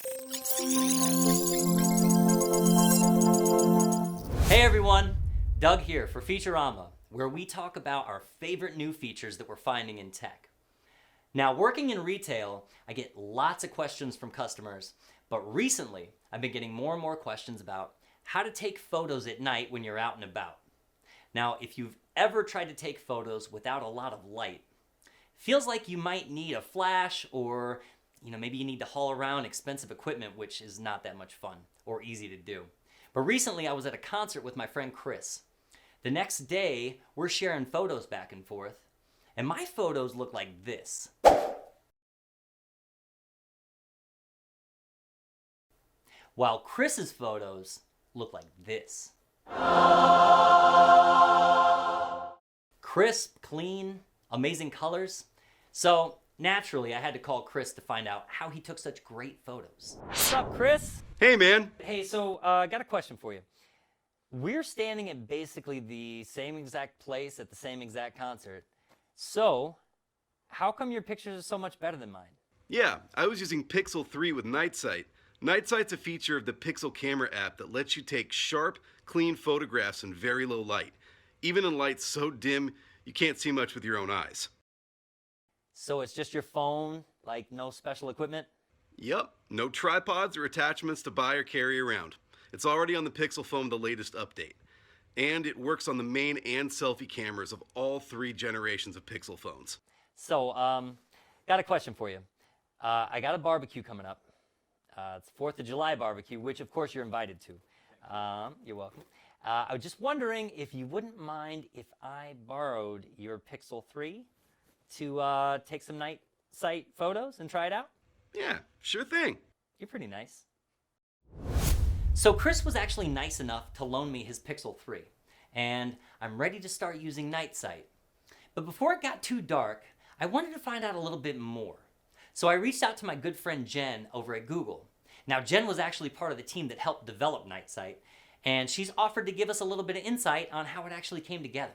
Hey everyone, Doug here for Featurama, where we talk about our favorite new features that we're finding in tech. Now, working in retail, I get lots of questions from customers, but recently I've been getting more and more questions about how to take photos at night when you're out and about. Now, if you've ever tried to take photos without a lot of light, feels like you might need a flash or maybe you need to haul around expensive equipment, which is not that much fun or easy to do. But recently I was at a concert with my friend Chris. The next day, we're sharing photos back and forth, and my photos look like this. While Chris's photos look like this. Crisp, clean, amazing colors. So naturally, I had to call Chris to find out how he took such great photos. What's up, Chris? Hey, man. Hey, so I got a question for you. We're standing at basically the same exact place at the same exact concert. So, how come your pictures are so much better than mine? Yeah, I was using Pixel 3 with Night Sight. Night Sight's a feature of the Pixel camera app that lets you take sharp, clean photographs in very low light, even in lights so dim you can't see much with your own eyes. So it's just your phone, like no special equipment? Yup, no tripods or attachments to buy or carry around. It's already on the Pixel phone, the latest update. And it works on the main and selfie cameras of all 3 generations of Pixel phones. So, got a question for you. I got a barbecue coming up. It's 4th of July barbecue, which of course you're invited to. You're welcome. I was just wondering if you wouldn't mind if I borrowed your Pixel 3 to take some night sight photos and try it out? Yeah, sure thing. You're pretty nice. So Chris was actually nice enough to loan me his Pixel 3, and I'm ready to start using night sight. But before it got too dark, I wanted to find out a little bit more. So I reached out to my good friend Jen over at Google. Now Jen was actually part of the team that helped develop night sight, and she's offered to give us a little bit of insight on how it actually came together.